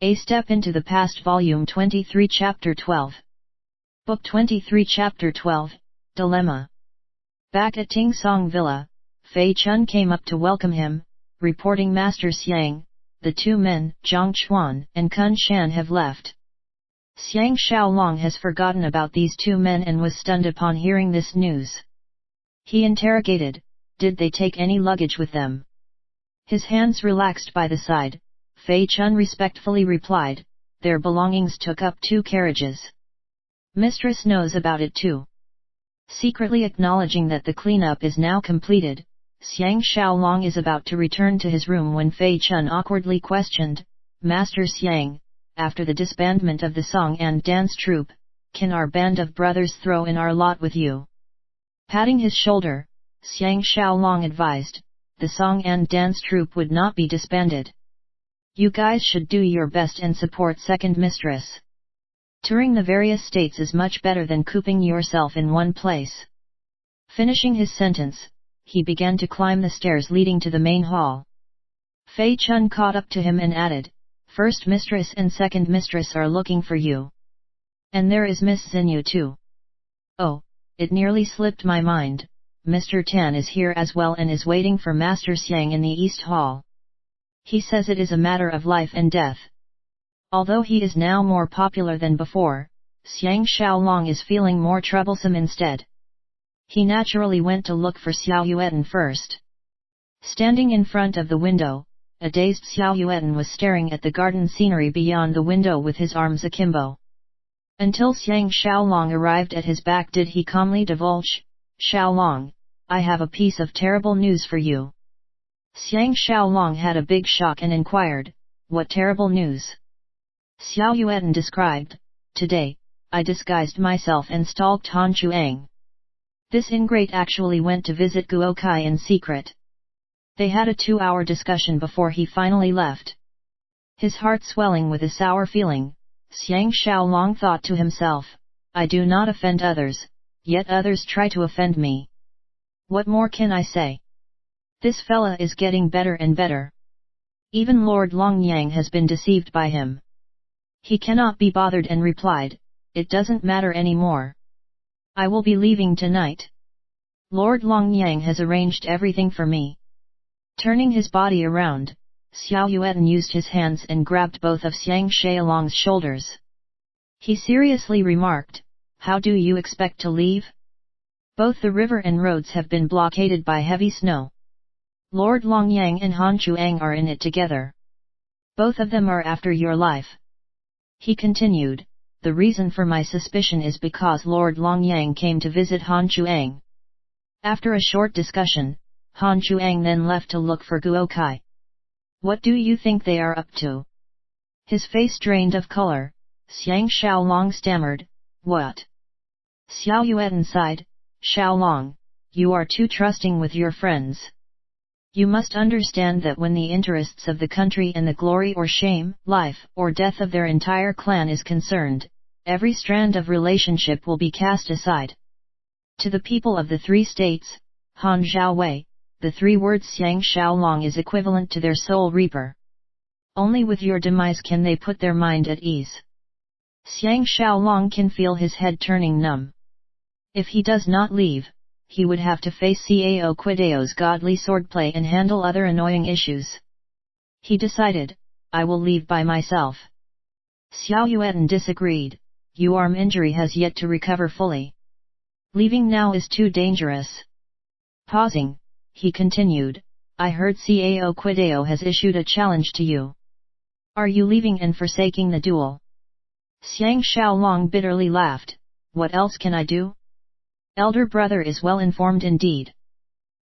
A Step into the Past Volume 23 Chapter 12. Book 23 Chapter 12, Dilemma. Back at Ting Song Villa, Fei Chun came up to welcome him, reporting Master Xiang, the two men, Zhang Chuan and Kun Shan have left. Xiang Xiaolong has forgotten about these two men and was stunned upon hearing this news. He interrogated, did they take any luggage with them? His hands relaxed by the side, Fei Chun respectfully replied, their belongings took up 2 carriages. Mistress knows about it too. Secretly acknowledging that the cleanup is now completed, Xiang Xiaolong is about to return to his room when Fei Chun awkwardly questioned, Master Xiang, after the disbandment of the song and dance troupe, can our band of brothers throw in our lot with you? Patting his shoulder, Xiang Xiaolong advised, the song and dance troupe would not be disbanded. You guys should do your best and support second mistress. Touring the various states is much better than cooping yourself in one place. Finishing his sentence, he began to climb the stairs leading to the main hall. Fei Chun caught up to him and added, first mistress and second mistress are looking for you. And there is Miss Xinyu too. Oh, it nearly slipped my mind, Mr. Tan is here as well and is waiting for Master Xiang in the East Hall. He says it is a matter of life and death. Although he is now more popular than before, Xiang Xiaolong is feeling more troublesome instead. He naturally went to look for Xiao Yuan first. Standing in front of the window, a dazed Xiao Yuan was staring at the garden scenery beyond the window with his arms akimbo. Until Xiang Xiaolong arrived at his back did he calmly divulge, Xiaolong, I have a piece of terrible news for you. Xiang Xiaolong had a big shock and inquired, what terrible news? Xiao Yuan described, today, I disguised myself and stalked Han Chuang. This ingrate actually went to visit Guo Kai in secret. They had a 2-hour discussion before he finally left. His heart swelling with a sour feeling, Xiang Xiaolong thought to himself, I do not offend others, yet others try to offend me. What more can I say? This fella is getting better and better. Even Lord Longyang has been deceived by him. He cannot be bothered and replied, it doesn't matter anymore. I will be leaving tonight. Lord Longyang has arranged everything for me. Turning his body around, Xiao Yuan used his hands and grabbed both of Xiang Xiaolong's shoulders. He seriously remarked, how do you expect to leave? Both the river and roads have been blockaded by heavy snow. Lord Longyang and Han Chuang are in it together. Both of them are after your life. He continued, the reason for my suspicion is because Lord Longyang came to visit Han Chuang. After a short discussion, Han Chuang then left to look for Guo Kai. What do you think they are up to? His face drained of color, Xiang Xiaolong stammered, what? Xiao Yuan sighed, Xiaolong, you are too trusting with your friends. You must understand that when the interests of the country and the glory or shame, life or death of their entire clan is concerned, every strand of relationship will be cast aside. To the people of the 3 states, Han Zhaowei, the 3 words Xiang Xiaolong is equivalent to their soul reaper. Only with your demise can they put their mind at ease. Xiang Xiaolong can feel his head turning numb. If he does not leave, he would have to face Cao's godly swordplay and handle other annoying issues. He decided, I will leave by myself. Xiao Yuan disagreed, your arm injury has yet to recover fully. Leaving now is too dangerous. Pausing, he continued, I heard Cao has issued a challenge to you. Are you leaving and forsaking the duel? Xiang Xiaolong bitterly laughed, what else can I do? Elder brother is well informed indeed.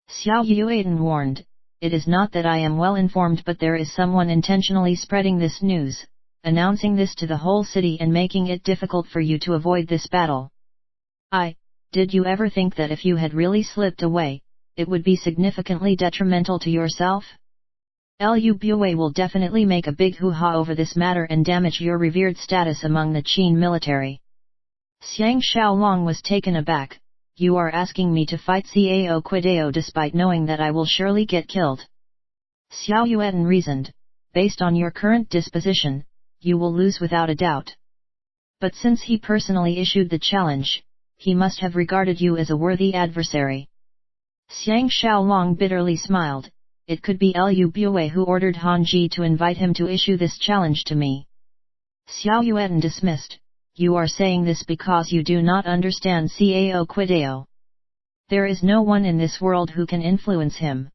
Xiao Yuan warned, it is not that I am well informed but there is someone intentionally spreading this news, announcing this to the whole city and making it difficult for you to avoid this battle. Did you ever think that if you had really slipped away, it would be significantly detrimental to yourself? Lu Bue will definitely make a big hoo-ha over this matter and damage your revered status among the Qin military. Xiang Xiaolong was taken aback. You are asking me to fight Cao despite knowing that I will surely get killed. Xiao Yuan reasoned, based on your current disposition, you will lose without a doubt. But since he personally issued the challenge, he must have regarded you as a worthy adversary. Xiang Xiaolong bitterly smiled. It could be Lu Bue who ordered Han Ji to invite him to issue this challenge to me. Xiao Yuan dismissed. You are saying this because you do not understand Cao Quidao. There is no one in this world who can influence him.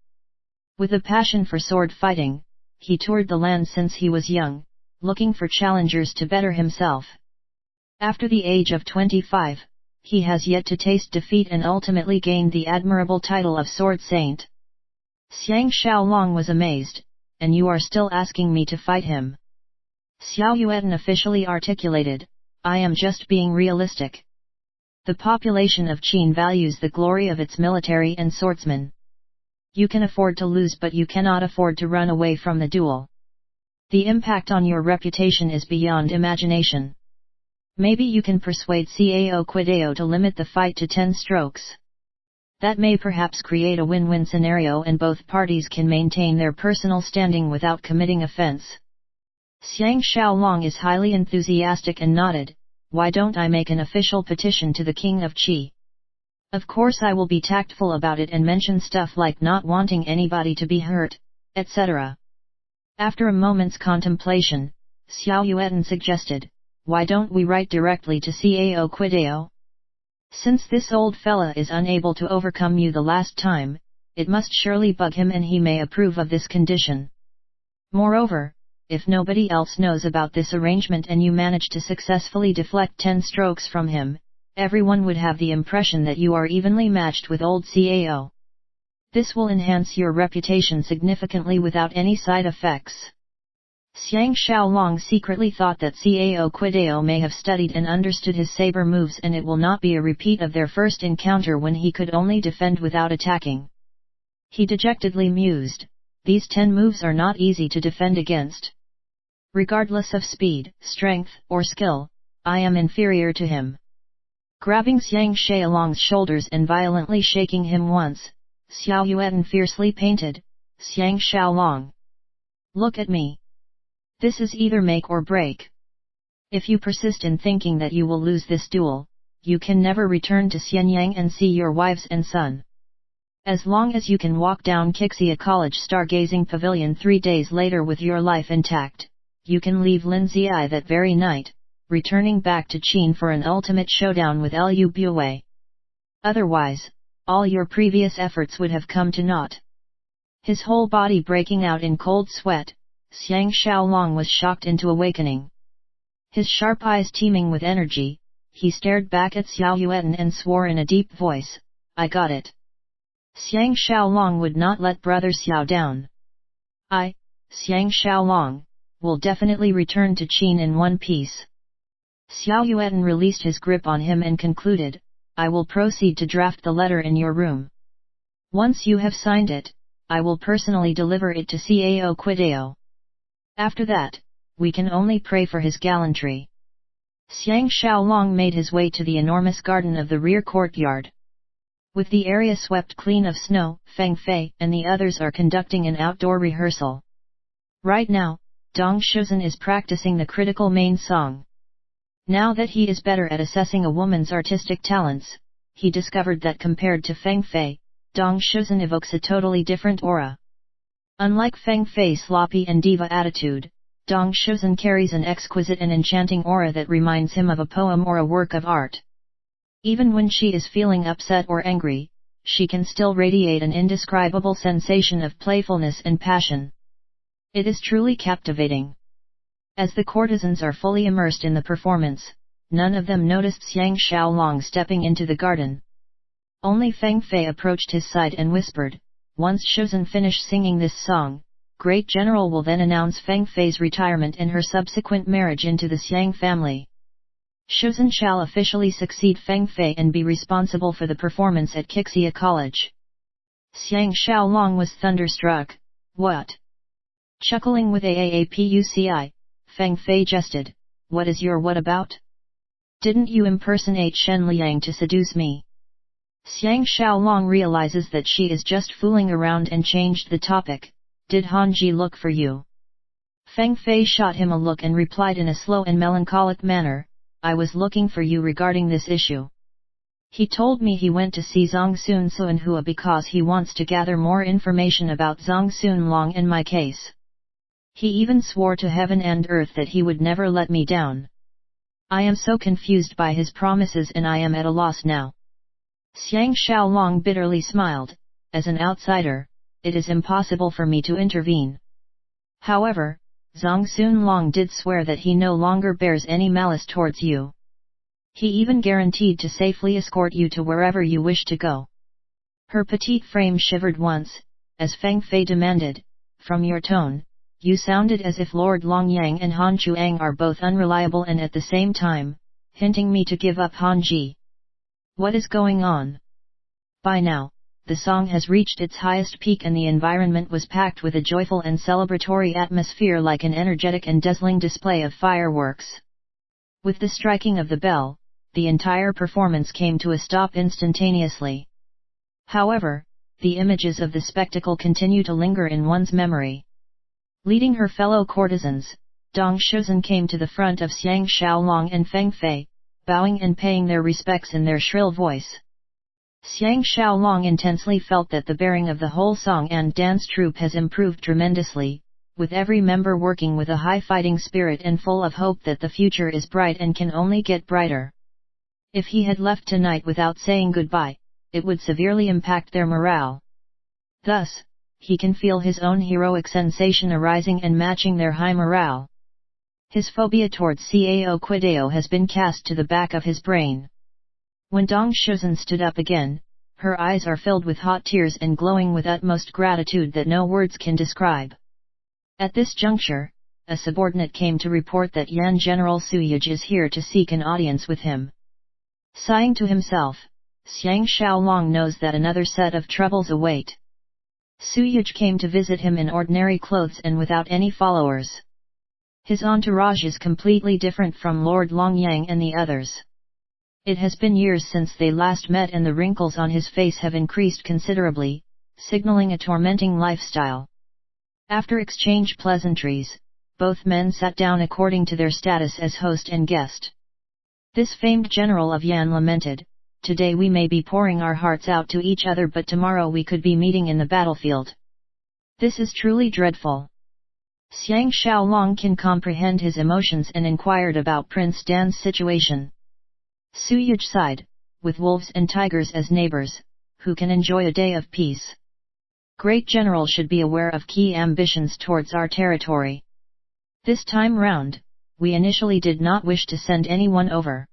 With a passion for sword fighting, he toured the land since he was young, looking for challengers to better himself. After the age of 25, he has yet to taste defeat and ultimately gained the admirable title of Sword Saint. Xiang Xiaolong was amazed, and you are still asking me to fight him? Xiao Yuan officially articulated, I am just being realistic. The population of Qin values the glory of its military and swordsmen. You can afford to lose, but you cannot afford to run away from the duel. The impact on your reputation is beyond imagination. Maybe you can persuade Cao Quidao to limit the fight to 10 strokes. That may perhaps create a win-win scenario and both parties can maintain their personal standing without committing offense. Xiang Xiaolong is highly enthusiastic and nodded. Why don't I make an official petition to the King of Qi? Of course I will be tactful about it and mention stuff like not wanting anybody to be hurt, etc. After a moment's contemplation, Xiao Yuan suggested, why don't we write directly to Cao Quidao? Since this old fella is unable to overcome you the last time, it must surely bug him and he may approve of this condition. Moreover, if nobody else knows about this arrangement and you manage to successfully deflect 10 strokes from him, everyone would have the impression that you are evenly matched with old Cao. This will enhance your reputation significantly without any side effects. Xiang Xiaolong secretly thought that Cao Quidao may have studied and understood his saber moves and it will not be a repeat of their first encounter when he could only defend without attacking. He dejectedly mused, these 10 moves are not easy to defend against. Regardless of speed, strength, or skill, I am inferior to him. Grabbing Xiang Xiaolong's shoulders and violently shaking him once, Xiao Yuan fiercely painted, Xiang Xiaolong. Look at me. This is either make or break. If you persist in thinking that you will lose this duel, you can never return to Xianyang and see your wives and son. As long as you can walk down Qixia College Stargazing Pavilion 3 days later with your life intact, you can leave Linzai that very night, returning back to Qin for an ultimate showdown with Lu Bue. Otherwise, all your previous efforts would have come to naught. His whole body breaking out in cold sweat, Xiang Xiaolong was shocked into awakening. His sharp eyes teeming with energy, he stared back at Xiao Yuan and swore in a deep voice, I got it. Xiang Xiaolong would not let brother Xiao down. I, Xiang Xiaolong, will definitely return to Qin in one piece. Xiao Yuan released his grip on him and concluded, I will proceed to draft the letter in your room. Once you have signed it, I will personally deliver it to Cao Quidao. After that, we can only pray for his gallantry. Xiang Xiaolong made his way to the enormous garden of the rear courtyard. With the area swept clean of snow, Feng Fei and the others are conducting an outdoor rehearsal. Right now, Dong Shuzhen is practicing the critical main song. Now that he is better at assessing a woman's artistic talents, he discovered that compared to Feng Fei, Dong Shuzhen evokes a totally different aura. Unlike Feng Fei's sloppy and diva attitude, Dong Shuzhen carries an exquisite and enchanting aura that reminds him of a poem or a work of art. Even when she is feeling upset or angry, she can still radiate an indescribable sensation of playfulness and passion. It is truly captivating. As the courtesans are fully immersed in the performance, none of them noticed Xiang Xiaolong stepping into the garden. Only Feng Fei approached his side and whispered, once Shuzhen finish singing this song, Great General will then announce Feng Fei's retirement and her subsequent marriage into the Xiang family. Shuzhen shall officially succeed Feng Fei and be responsible for the performance at Qixia College. Xiang Xiaolong was thunderstruck. What? Chuckling with AAAPUCI, Feng Fei jested, what is your what about? Didn't you impersonate Shen Liang to seduce me? Xiang Xiaolong realizes that she is just fooling around and changed the topic, did Han Ji look for you? Feng Fei shot him a look and replied in a slow and melancholic manner, I was looking for you regarding this issue. He told me he went to see Zongsun Suanhua because he wants to gather more information about Zongsun Long and my case. He even swore to heaven and earth that he would never let me down. I am so confused by his promises and I am at a loss now. Xiang Xiaolong bitterly smiled, as an outsider, it is impossible for me to intervene. However, Zongsun Long did swear that he no longer bears any malice towards you. He even guaranteed to safely escort you to wherever you wish to go. Her petite frame shivered once, as Feng Fei demanded, from your tone, you sounded as if Lord Long Yang and Han Chuang are both unreliable and at the same time, hinting me to give up Han Ji. What is going on? By now, the song has reached its highest peak and the environment was packed with a joyful and celebratory atmosphere like an energetic and dazzling display of fireworks. With the striking of the bell, the entire performance came to a stop instantaneously. However, the images of the spectacle continue to linger in one's memory. Leading her fellow courtesans, Dong Shuzhen came to the front of Xiang Xiaolong and Feng Fei, bowing and paying their respects in their shrill voice. Xiang Xiaolong intensely felt that the bearing of the whole song and dance troupe has improved tremendously, with every member working with a high fighting spirit and full of hope that the future is bright and can only get brighter. If he had left tonight without saying goodbye, it would severely impact their morale. Thus, he can feel his own heroic sensation arising and matching their high morale. His phobia towards Cao Quidao has been cast to the back of his brain. When Dong Shuzhen stood up again, her eyes are filled with hot tears and glowing with utmost gratitude that no words can describe. At this juncture, a subordinate came to report that Yan General Suyaj is here to seek an audience with him. Sighing to himself, Xiang Xiaolong knows that another set of troubles await. Suyaj came to visit him in ordinary clothes and without any followers. His entourage is completely different from Lord Long Yang and the others. It has been years since they last met and the wrinkles on his face have increased considerably, signaling a tormenting lifestyle. After exchange pleasantries, both men sat down according to their status as host and guest. This famed general of Yan lamented, today we may be pouring our hearts out to each other but tomorrow we could be meeting in the battlefield. This is truly dreadful. Xiang Xiaolong can comprehend his emotions and inquired about Prince Dan's situation. Suyaj sighed, with wolves and tigers as neighbors, who can enjoy a day of peace? Great General should be aware of key ambitions towards our territory. This time round, we initially did not wish to send anyone over.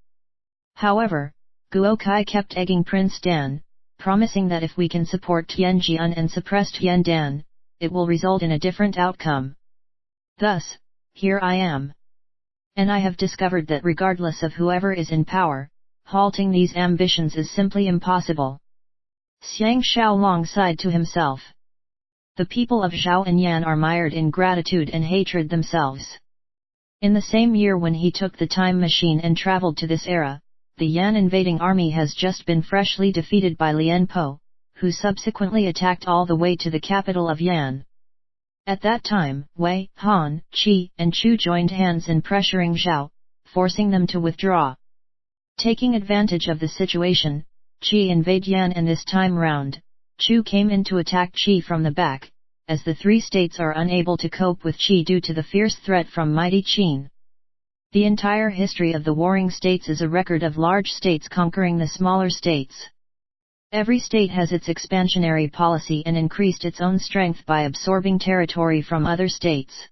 However, Guo Kai kept egging Prince Dan, promising that if we can support Tianjian and suppress Tiandan, it will result in a different outcome. Thus, here I am. And I have discovered that regardless of whoever is in power, halting these ambitions is simply impossible. Xiang Xiaolong sighed to himself. The people of Zhao and Yan are mired in gratitude and hatred themselves. In the same year when he took the time machine and traveled to this era, the Yan invading army has just been freshly defeated by Lian Po, who subsequently attacked all the way to the capital of Yan. At that time, Wei, Han, Qi, and Chu joined hands in pressuring Zhao, forcing them to withdraw. Taking advantage of the situation, Qi invaded Yan and this time round, Chu came in to attack Qi from the back, as the three states are unable to cope with Qi due to the fierce threat from mighty Qin. The entire history of the warring states is a record of large states conquering the smaller states. Every state has its expansionary policy and increased its own strength by absorbing territory from other states.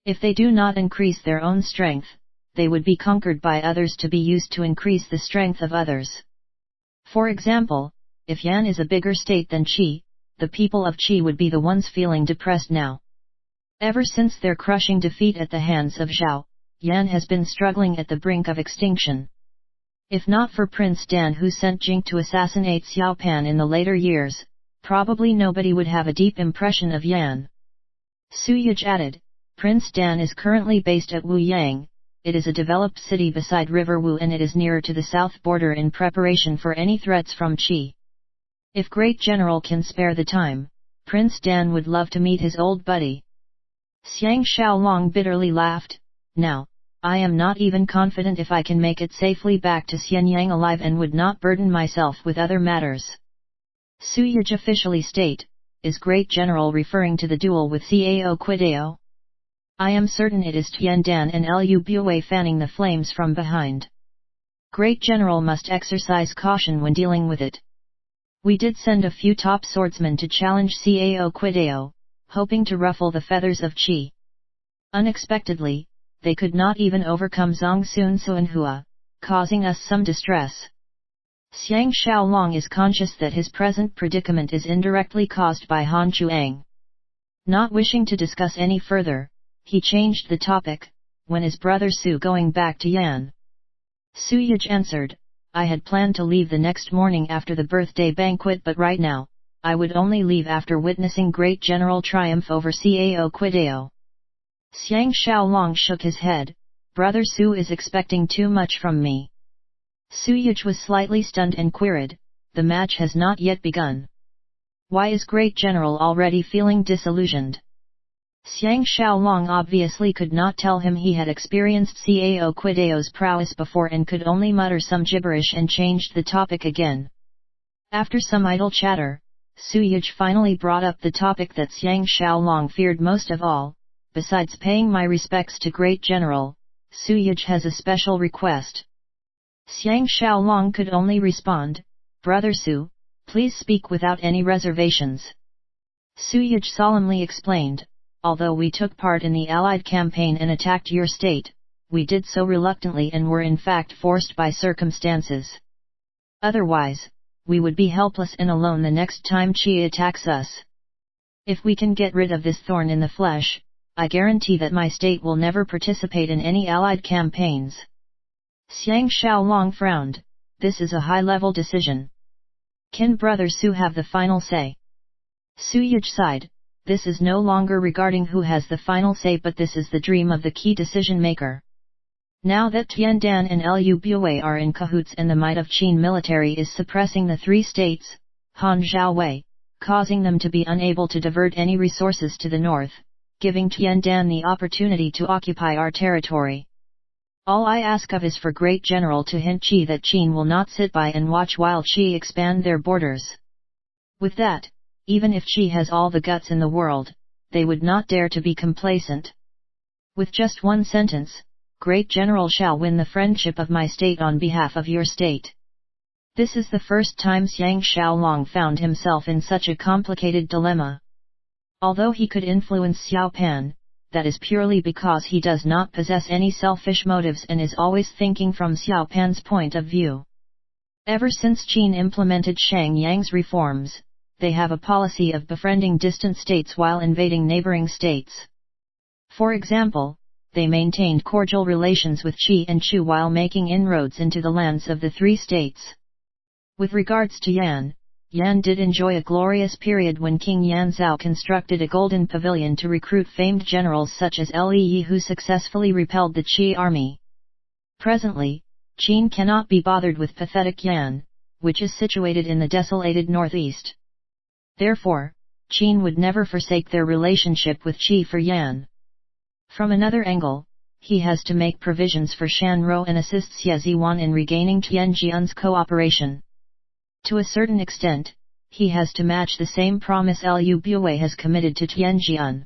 If they do not increase their own strength, they would be conquered by others to be used to increase the strength of others. For example, if Yan is a bigger state than Qi, the people of Qi would be the ones feeling depressed now. Ever since their crushing defeat at the hands of Zhao, Yan has been struggling at the brink of extinction. If not for Prince Dan who sent Jing to assassinate Xiao Pan in the later years, probably nobody would have a deep impression of Yan. Suyaj added, Prince Dan is currently based at Wuyang. It is a developed city beside River Wu and it is nearer to the south border in preparation for any threats from Qi. If Great General can spare the time, Prince Dan would love to meet his old buddy. Xiang Xiaolong bitterly laughed. Now, I am not even confident if I can make it safely back to Xianyang alive and would not burden myself with other matters. Suyaj officially state, is Great General referring to the duel with Cao Quidao? I am certain it is Tiandan and Lu Bue fanning the flames from behind. Great General must exercise caution when dealing with it. We did send a few top swordsmen to challenge Cao Quidao, hoping to ruffle the feathers of Qi. Unexpectedly, they could not even overcome Zhang Sun Suanhua, causing us some distress. Xiang Xiaolong is conscious that his present predicament is indirectly caused by Han Chuang. Not wishing to discuss any further, he changed the topic, when is brother Su going back to Yan? Suyaj answered, I had planned to leave the next morning after the birthday banquet, but right now, I would only leave after witnessing Great General triumph over Cao Quidao. Xiang Xiaolong shook his head, brother Su is expecting too much from me. Suyaj was slightly stunned and queried, the match has not yet begun. Why is Great General already feeling disillusioned? Xiang Xiaolong obviously could not tell him he had experienced Cao Quidao's prowess before and could only mutter some gibberish and changed the topic again. After some idle chatter, Suyaj finally brought up the topic that Xiang Xiaolong feared most of all. Besides paying my respects to Great General, Suyaj has a special request. Xiang Xiaolong could only respond, Brother Su, please speak without any reservations. Suyaj solemnly explained, although we took part in the Allied campaign and attacked your state, we did so reluctantly and were in fact forced by circumstances. Otherwise, we would be helpless and alone the next time Qi attacks us. If we can get rid of this thorn in the flesh, I guarantee that my state will never participate in any Allied campaigns. Xiang Xiaolong frowned, this is a high-level decision. Can Brother Su have the final say? Suyaj sighed, this is no longer regarding who has the final say, but this is the dream of the key decision-maker. Now that Tiandan and Lu Bue are in cahoots and the might of Qin military is suppressing the three states, Han Zhaowei, causing them to be unable to divert any resources to the north, giving Tiandan the opportunity to occupy our territory. All I ask of is for Great General to hint Qi that Qin will not sit by and watch while Qi expand their borders. With that, even if Qi has all the guts in the world, they would not dare to be complacent. With just one sentence, Great General shall win the friendship of my state on behalf of your state. This is the first time Xiang Xiaolong found himself in such a complicated dilemma. Although he could influence Xiao Pan, that is purely because he does not possess any selfish motives and is always thinking from Xiao Pan's point of view. Ever since Qin implemented Shang Yang's reforms, they have a policy of befriending distant states while invading neighboring states. For example, they maintained cordial relations with Qi and Chu while making inroads into the lands of the three states. With regards to Yan, Yan did enjoy a glorious period when King Yanzhao constructed a golden pavilion to recruit famed generals such as Li Yi who successfully repelled the Qi army. Presently, Qin cannot be bothered with pathetic Yan, which is situated in the desolated northeast. Therefore, Qin would never forsake their relationship with Qi for Yan. From another angle, he has to make provisions for Shanrou and assist Xie Ziwan in regaining Tianjian's cooperation. To a certain extent, he has to match the same promise Lu Bue has committed to Tianjian.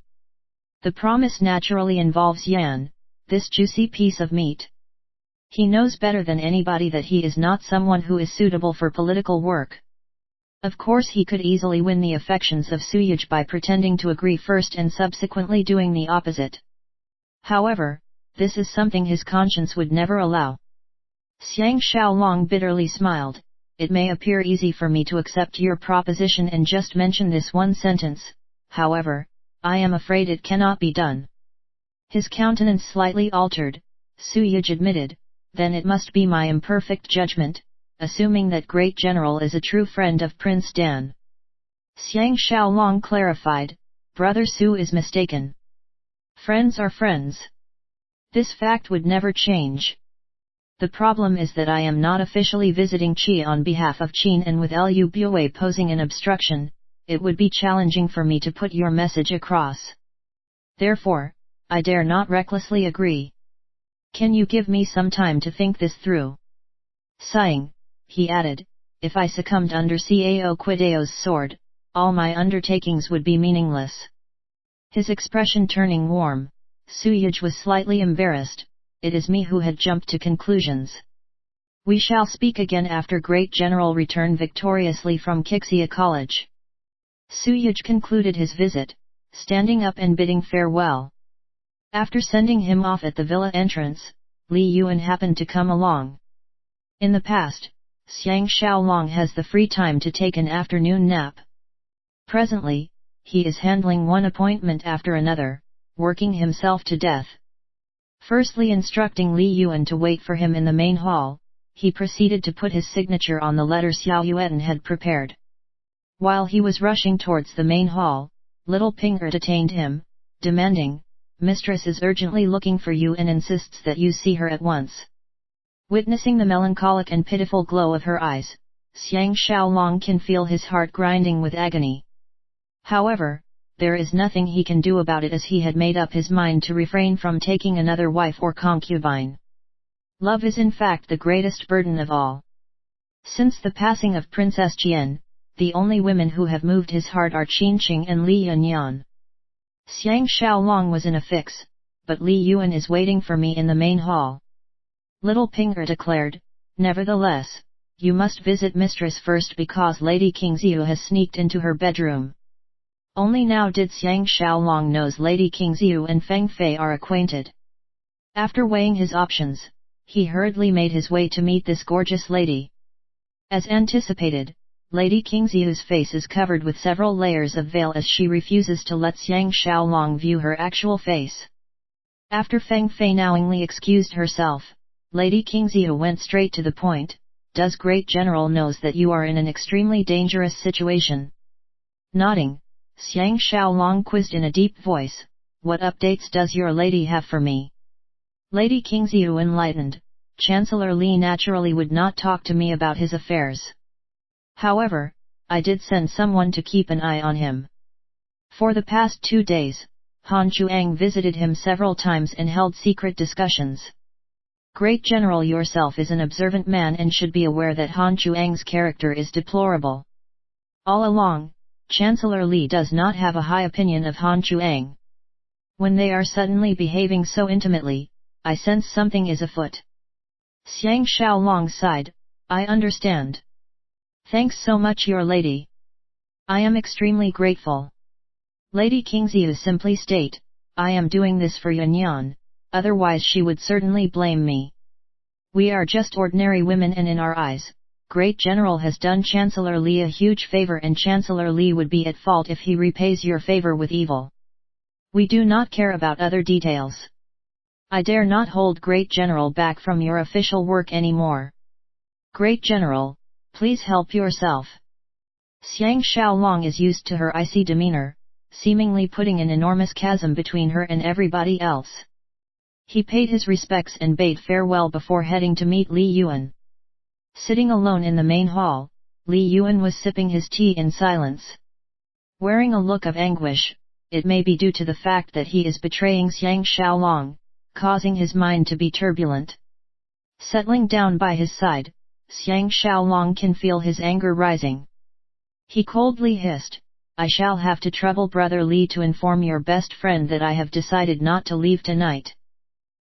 The promise naturally involves Yan, this juicy piece of meat. He knows better than anybody that he is not someone who is suitable for political work. Of course he could easily win the affections of Suyaj by pretending to agree first and subsequently doing the opposite. However, this is something his conscience would never allow. Xiang Xiaolong bitterly smiled. It may appear easy for me to accept your proposition and just mention this one sentence, however, I am afraid it cannot be done. His countenance slightly altered, Suyaj admitted, then it must be my imperfect judgment, assuming that Great General is a true friend of Prince Dan. Xiang Xiaolong clarified, Brother Su is mistaken. Friends are friends. This fact would never change. The problem is that I am not officially visiting Qi on behalf of Qin, and with Lu Bue posing an obstruction, it would be challenging for me to put your message across. Therefore, I dare not recklessly agree. Can you give me some time to think this through? Sighing, he added, if I succumbed under Cao Quideo's sword, all my undertakings would be meaningless. His expression turning warm, Suyaj was slightly embarrassed. It is me who had jumped to conclusions. We shall speak again after Great General return victoriously from Kixia College. Suyaj concluded his visit, standing up and bidding farewell. After sending him off at the villa entrance, Li Yuan happened to come along. In the past, Xiang Xiaolong has the free time to take an afternoon nap. Presently, he is handling one appointment after another, working himself to death. Firstly instructing Li Yuan to wait for him in the main hall, he proceeded to put his signature on the letter Xiao Yuan had prepared. While he was rushing towards the main hall, little Pinger detained him, demanding, "Mistress is urgently looking for you and insists that you see her at once." Witnessing the melancholic and pitiful glow of her eyes, Xiang Xiaolong can feel his heart grinding with agony. However, there is nothing he can do about it, as he had made up his mind to refrain from taking another wife or concubine. Love is in fact the greatest burden of all. Since the passing of Princess Jian, the only women who have moved his heart are Qinqing and Li Yanyan. Xiang Xiaolong was in a fix, but Li Yuan is waiting for me in the main hall. Little Pinger declared, "Nevertheless, you must visit mistress first because Lady Qingxiu has sneaked into her bedroom." Only now did Xiang Xiaolong knows Lady Qingxiu and Feng Fei are acquainted. After weighing his options, he hurriedly made his way to meet this gorgeous lady. As anticipated, Lady Qingxiu's face is covered with several layers of veil as she refuses to let Xiang Xiaolong view her actual face. After Feng Fei knowingly excused herself, Lady Qingxiu went straight to the point. "Does Great General knows that you are in an extremely dangerous situation?" Nodding, Xiang Xiaolong quizzed in a deep voice, "What updates does your lady have for me?" Lady Qingxiu enlightened, "Chancellor Li naturally would not talk to me about his affairs. However, I did send someone to keep an eye on him. For the past 2 days, Han Chuang visited him several times and held secret discussions. Great General yourself is an observant man and should be aware that Han Chuang's character is deplorable. All along, Chancellor Li does not have a high opinion of Han Chuang. When they are suddenly behaving so intimately, I sense something is afoot." Xiang Xiaolong sighed, "I understand. Thanks so much, your lady. I am extremely grateful." Lady Qingxiu simply state, "I am doing this for Yanyan, otherwise she would certainly blame me. We are just ordinary women and in our eyes, Great General has done Chancellor Li a huge favor and Chancellor Li would be at fault if he repays your favor with evil. We do not care about other details. I dare not hold Great General back from your official work anymore. Great General, please help yourself." Xiang Xiaolong is used to her icy demeanor, seemingly putting an enormous chasm between her and everybody else. He paid his respects and bade farewell before heading to meet Li Yuan. Sitting alone in the main hall, Li Yuan was sipping his tea in silence. Wearing a look of anguish, it may be due to the fact that he is betraying Xiang Xiaolong, causing his mind to be turbulent. Settling down by his side, Xiang Xiaolong can feel his anger rising. He coldly hissed, "I shall have to trouble Brother Li to inform your best friend that I have decided not to leave tonight."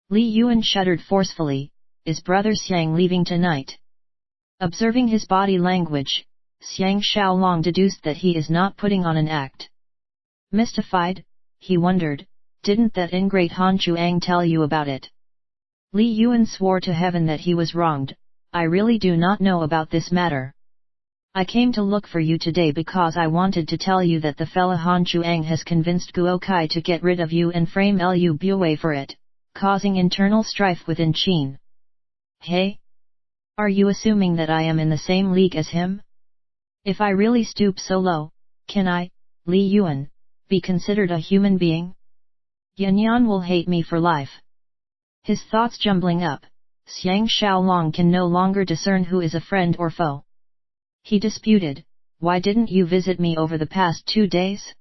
Li Yuan shuddered forcefully, "Is Brother Xiang leaving tonight?" Observing his body language, Xiang Xiaolong deduced that he is not putting on an act. Mystified, he wondered, "Didn't that ingrate Han Chuang tell you about it?" Li Yuan swore to heaven that he was wronged. "I really do not know about this matter. I came to look for you today because I wanted to tell you that the fella Han Chuang has convinced Guo Kai to get rid of you and frame Lu Bue for it, causing internal strife within Qin. Hey? Are you assuming that I am in the same league as him? If I really stoop so low, can I, Li Yuan, be considered a human being? Yanyan will hate me for life." His thoughts jumbling up, Xiang Xiaolong can no longer discern who is a friend or foe. He disputed, "Why didn't you visit me over the past 2 days?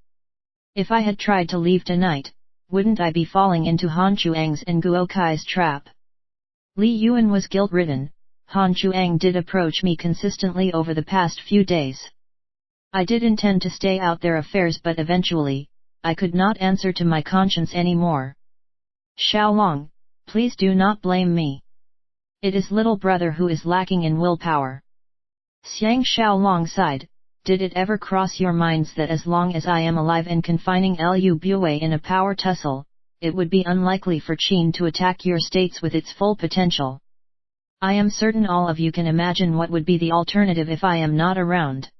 If I had tried to leave tonight, wouldn't I be falling into Han Chuang's and Guo Kai's trap? Li Yuan was guilt-ridden. Han Chuang did approach me consistently over the past few days. I did intend to stay out their affairs, but eventually, I could not answer to my conscience anymore. Xiaolong, please do not blame me. It is little brother who is lacking in willpower. Xiang Xiaolong sighed. Did it ever cross your minds that as long as I am alive and confining Lu Bue in a power tussle, it would be unlikely for Qin to attack your states with its full potential? I am certain all of you can imagine what would be the alternative if I am not around.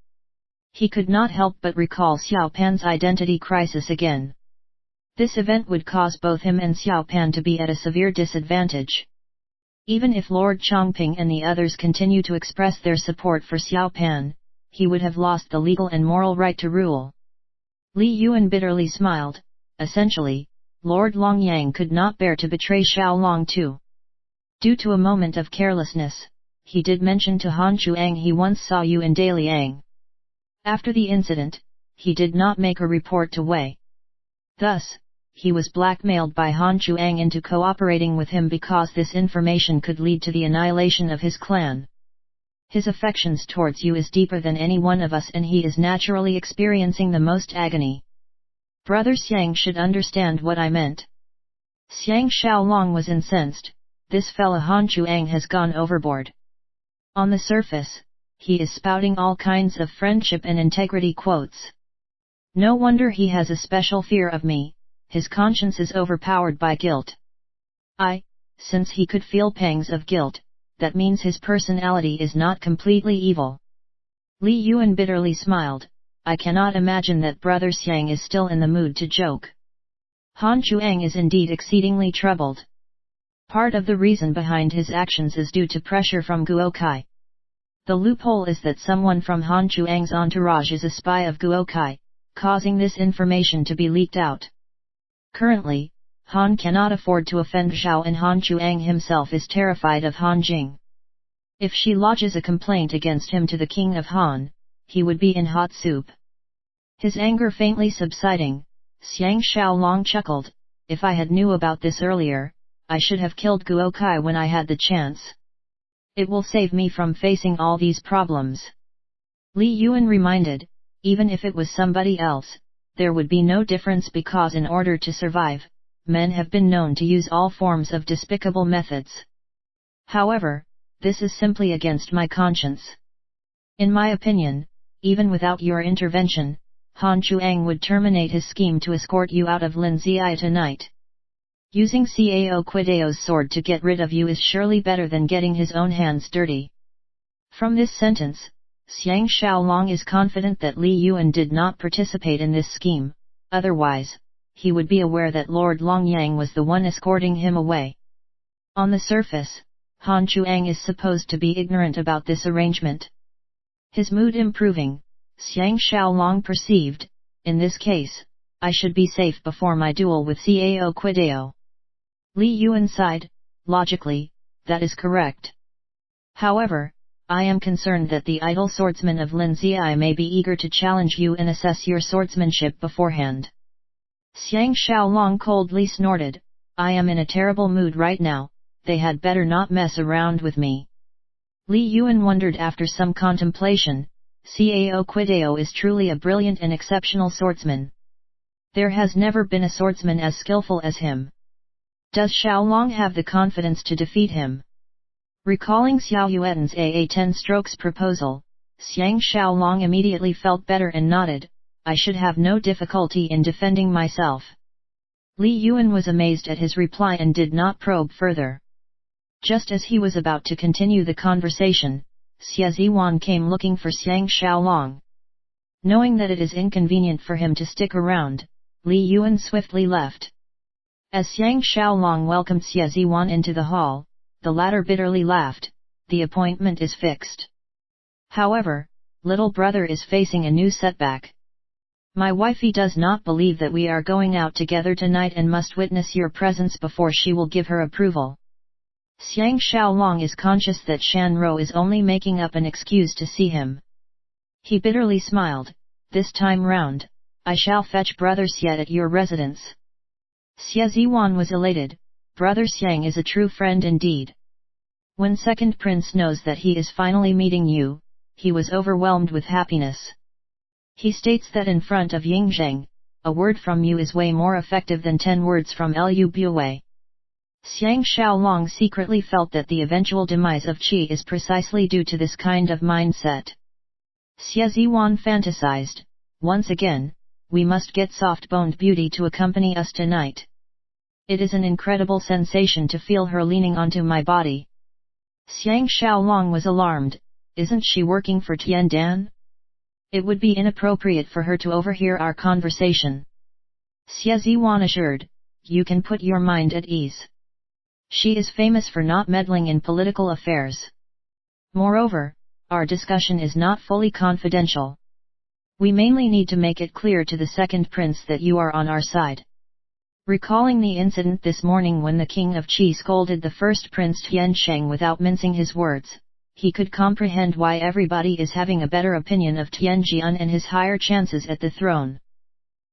He could not help but recall Xiao Pan's identity crisis again. This event would cause both him and Xiao Pan to be at a severe disadvantage. Even if Lord Chongping and the others continue to express their support for Xiao Pan, he would have lost the legal and moral right to rule. Li Yuan bitterly smiled. Essentially, Lord Longyang could not bear to betray Xiaolong too. Due to a moment of carelessness, he did mention to Han Chuang he once saw you in Daliang. After the incident, he did not make a report to Wei. Thus, he was blackmailed by Han Chuang into cooperating with him because this information could lead to the annihilation of his clan. His affections towards you is deeper than any one of us, and he is naturally experiencing the most agony. Brother Xiang should understand what I meant. Xiang Xiaolong was incensed. This fella Han Chuang has gone overboard. On the surface, he is spouting all kinds of friendship and integrity quotes. No wonder he has a special fear of me. His conscience is overpowered by guilt. Since he could feel pangs of guilt, that means his personality is not completely evil. Li Yuan bitterly smiled. I cannot imagine that Brother Xiang is still in the mood to joke. Han Chuang is indeed exceedingly troubled. Part of the reason behind his actions is due to pressure from Guo Kai. The loophole is that someone from Han Chuang's entourage is a spy of Guo Kai, causing this information to be leaked out. Currently, Han cannot afford to offend Zhao, and Han Chuang himself is terrified of Han Jing. If she lodges a complaint against him to the king of Han, he would be in hot soup. His anger faintly subsiding, Xiang Xiaolong chuckled. If I had knew about this earlier, I should have killed Guo Kai when I had the chance. It will save me from facing all these problems. Li Yuan reminded, even if it was somebody else, there would be no difference because in order to survive, men have been known to use all forms of despicable methods. However, this is simply against my conscience. In my opinion, even without your intervention, Han Chuang would terminate his scheme to escort you out of Linzai tonight. Using Cao Quideo's sword to get rid of you is surely better than getting his own hands dirty. From this sentence, Xiang Xiaolong is confident that Li Yuan did not participate in this scheme, otherwise, he would be aware that Lord Longyang was the one escorting him away. On the surface, Han Chuang is supposed to be ignorant about this arrangement. His mood improving, Xiang Xiaolong perceived, in this case, I should be safe before my duel with Cao Quideo. Li Yuan sighed. Logically, that is correct. However, I am concerned that the idle swordsmen of Linzai may be eager to challenge you and assess your swordsmanship beforehand. Xiang Xiaolong coldly snorted. I am in a terrible mood right now, they had better not mess around with me. Li Yuan wondered after some contemplation. Cao Quideo is truly a brilliant and exceptional swordsman. There has never been a swordsman as skillful as him. Does Xiaolong have the confidence to defeat him? Recalling Xiao Yuan's AA 10 strokes proposal, Xiang Xiaolong immediately felt better and nodded. I should have no difficulty in defending myself. Li Yuan was amazed at his reply and did not probe further. Just as he was about to continue the conversation, Xie Ziwan came looking for Xiang Xiaolong. Knowing that it is inconvenient for him to stick around, Li Yuan swiftly left. As Xiang Xiaolong welcomed Xie Ziwan into the hall, the latter bitterly laughed. The appointment is fixed. However, little brother is facing a new setback. My wifey does not believe that we are going out together tonight and must witness your presence before she will give her approval. Xiang Xiaolong is conscious that Shan Ro is only making up an excuse to see him. He bitterly smiled. This time round, I shall fetch Brother Xie at your residence. Xie Ziwan was elated. Brother Xiang is a true friend indeed. When second prince knows that he is finally meeting you, he was overwhelmed with happiness. He states that in front of Yingzheng, a word from you is way more effective than 10 words from Lu Buwei. Xiang Xiaolong secretly felt that the eventual demise of Qi is precisely due to this kind of mindset. Xie Ziwan fantasized, once again, we must get soft-boned beauty to accompany us tonight. It is an incredible sensation to feel her leaning onto my body. Xiang Xiaolong was alarmed, isn't she working for Tiandan? It would be inappropriate for her to overhear our conversation. Xie Ziwan assured, you can put your mind at ease. She is famous for not meddling in political affairs. Moreover, our discussion is not fully confidential. We mainly need to make it clear to the second prince that you are on our side. Recalling the incident this morning when the king of Qi scolded the first prince Tiansheng without mincing his words, he could comprehend why everybody is having a better opinion of Tianjian and his higher chances at the throne.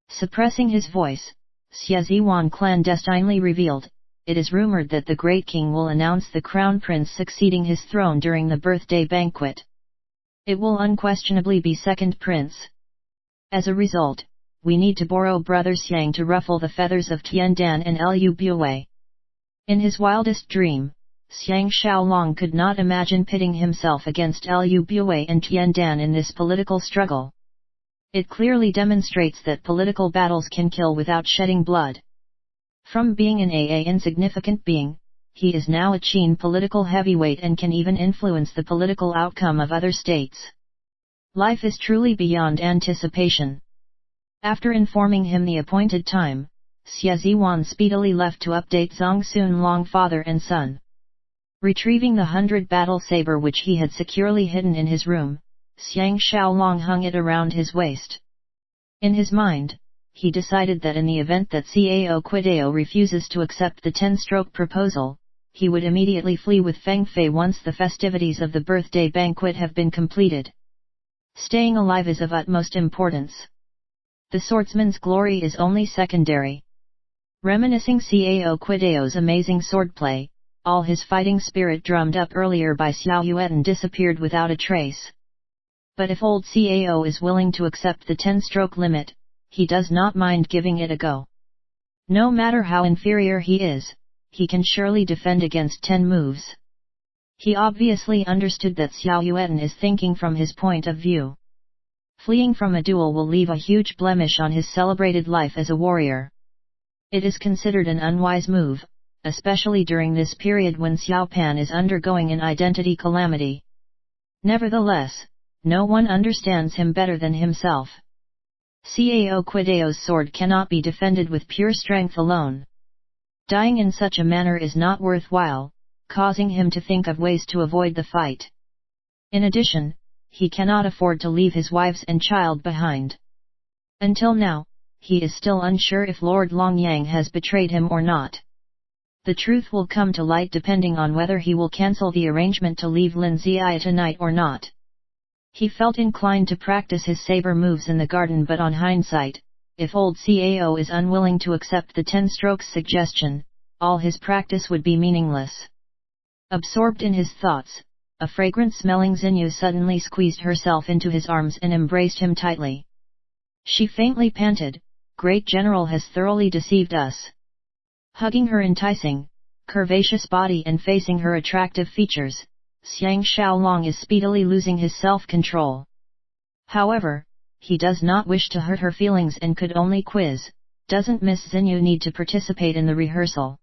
Suppressing his voice, Xie Ziwan clandestinely revealed, it is rumored that the great king will announce the crown prince succeeding his throne during the birthday banquet. It will unquestionably be second prince. As a result, we need to borrow Brother Xiang to ruffle the feathers of Tiandan and Lu Buwei. In his wildest dream, Xiang Xiaolong could not imagine pitting himself against Lu Buwei and Tiandan in this political struggle. It clearly demonstrates that political battles can kill without shedding blood. From being an insignificant being, he is now a Qin political heavyweight and can even influence the political outcome of other states. Life is truly beyond anticipation. After informing him the appointed time, Xie Ziwan speedily left to update Zhang Xunlong father and son. Retrieving the 100 battle saber which he had securely hidden in his room, Xiang Xiaolong hung it around his waist. In his mind, he decided that in the event that Cao refuses to accept the 10-stroke proposal, he would immediately flee with Feng Fei once the festivities of the birthday banquet have been completed. Staying alive is of utmost importance. The swordsman's glory is only secondary. Reminiscing Cao's amazing swordplay, all his fighting spirit drummed up earlier by Xiao Yuan disappeared without a trace. But if old Cao is willing to accept the 10-stroke limit, he does not mind giving it a go. No matter how inferior he is, he can surely defend against 10 moves. He obviously understood that Xiao Yuan is thinking from his point of view. Fleeing from a duel will leave a huge blemish on his celebrated life as a warrior. It is considered an unwise move, especially during this period when Xiao Pan is undergoing an identity calamity. Nevertheless, no one understands him better than himself. Cao's sword cannot be defended with pure strength alone. Dying in such a manner is not worthwhile, causing him to think of ways to avoid the fight. In addition, he cannot afford to leave his wives and child behind. Until now, he is still unsure if Lord Longyang has betrayed him or not. The truth will come to light depending on whether he will cancel the arrangement to leave Lin Ziyi tonight or not. He felt inclined to practice his saber moves in the garden, but on hindsight, if old Cao is unwilling to accept the 10 strokes suggestion, all his practice would be meaningless. Absorbed in his thoughts, a fragrant-smelling Xinyu suddenly squeezed herself into his arms and embraced him tightly. She faintly panted, "Great General has thoroughly deceived us." Hugging her enticing, curvaceous body and facing her attractive features, Xiang Xiaolong is speedily losing his self-control. However, he does not wish to hurt her feelings and could only quiz, "Doesn't Miss Xinyu need to participate in the rehearsal?"